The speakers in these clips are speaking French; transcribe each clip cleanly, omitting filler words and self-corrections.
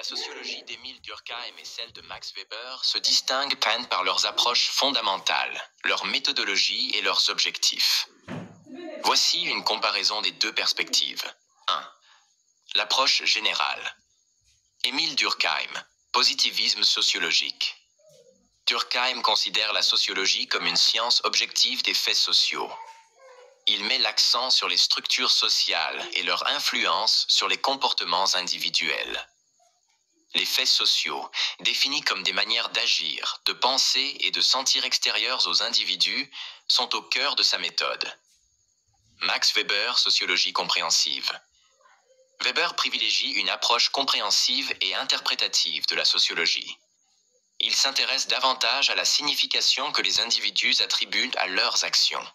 La sociologie d'Émile Durkheim et celle de Max Weber se distinguent par leurs approches fondamentales, leur méthodologie et leurs objectifs. Voici une comparaison des deux perspectives. 1. L'approche générale. Émile Durkheim, positivisme sociologique. Durkheim considère la sociologie comme une science objective des faits sociaux. Il met l'accent sur les structures sociales et leur influence sur les comportements individuels. Les faits sociaux, définis comme des manières d'agir, de penser et de sentir extérieures aux individus, sont au cœur de sa méthode. Max Weber, sociologie compréhensive. Weber privilégie une approche compréhensive et interprétative de la sociologie. Il s'intéresse davantage à la signification que les individus attribuent à leurs actions.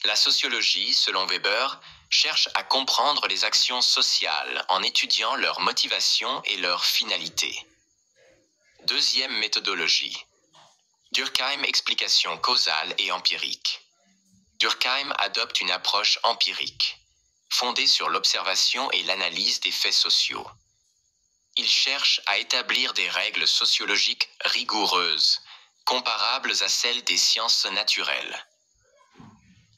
La sociologie, selon Weber, cherche à comprendre les actions sociales en étudiant leurs motivations et leurs finalités. Deuxième méthodologie. Durkheim, explication causale et empirique. Durkheim adopte une approche empirique, fondée sur l'observation et l'analyse des faits sociaux. Il cherche à établir des règles sociologiques rigoureuses, comparables à celles des sciences naturelles.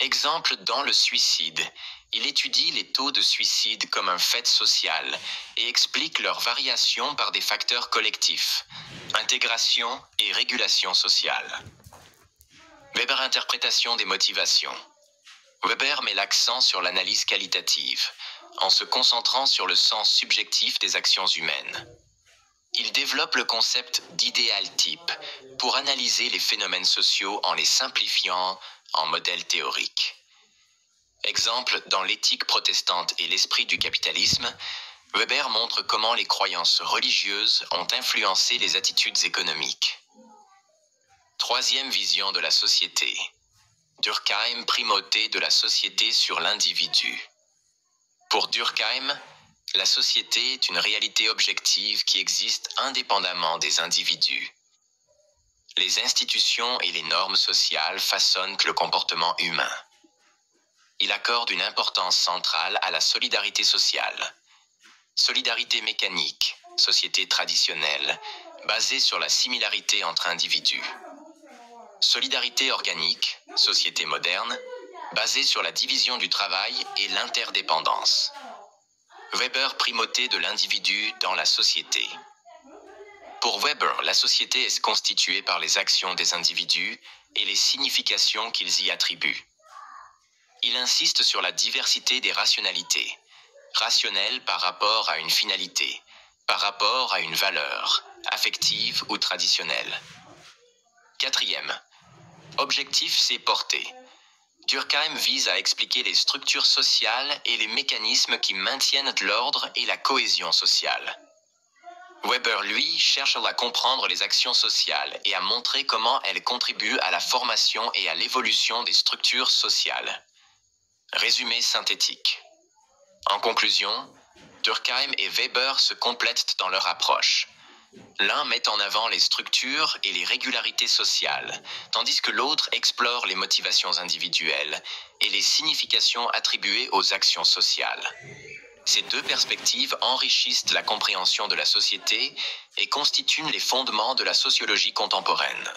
Exemple dans le suicide, il étudie les taux de suicide comme un fait social et explique leurs variations par des facteurs collectifs, intégration et régulation sociale. Weber, interprétation des motivations. Weber met l'accent sur l'analyse qualitative, en se concentrant sur le sens subjectif des actions humaines. Il développe le concept d'idéal type pour analyser les phénomènes sociaux en les simplifiant en modèles théoriques. Exemple, dans l'éthique protestante et l'esprit du capitalisme, Weber montre comment les croyances religieuses ont influencé les attitudes économiques. Troisième vision de la société. Durkheim, primauté de la société sur l'individu. Pour Durkheim, la société est une réalité objective qui existe indépendamment des individus. Les institutions et les normes sociales façonnent le comportement humain. Il accorde une importance centrale à la solidarité sociale. Solidarité mécanique, société traditionnelle, basée sur la similarité entre individus. Solidarité organique, société moderne, basée sur la division du travail et l'interdépendance. Weber, primauté de l'individu dans la société. Pour Weber, la société est constituée par les actions des individus et les significations qu'ils y attribuent. Il insiste sur la diversité des rationalités, rationnelles par rapport à une finalité, par rapport à une valeur, affective ou traditionnelle. Quatrième, objectif, c'est portée. Durkheim vise à expliquer les structures sociales et les mécanismes qui maintiennent l'ordre et la cohésion sociale. Weber, lui, cherche à comprendre les actions sociales et à montrer comment elles contribuent à la formation et à l'évolution des structures sociales. Résumé synthétique. En conclusion, Durkheim et Weber se complètent dans leur approche. L'un met en avant les structures et les régularités sociales, tandis que l'autre explore les motivations individuelles et les significations attribuées aux actions sociales. Ces deux perspectives enrichissent la compréhension de la société et constituent les fondements de la sociologie contemporaine.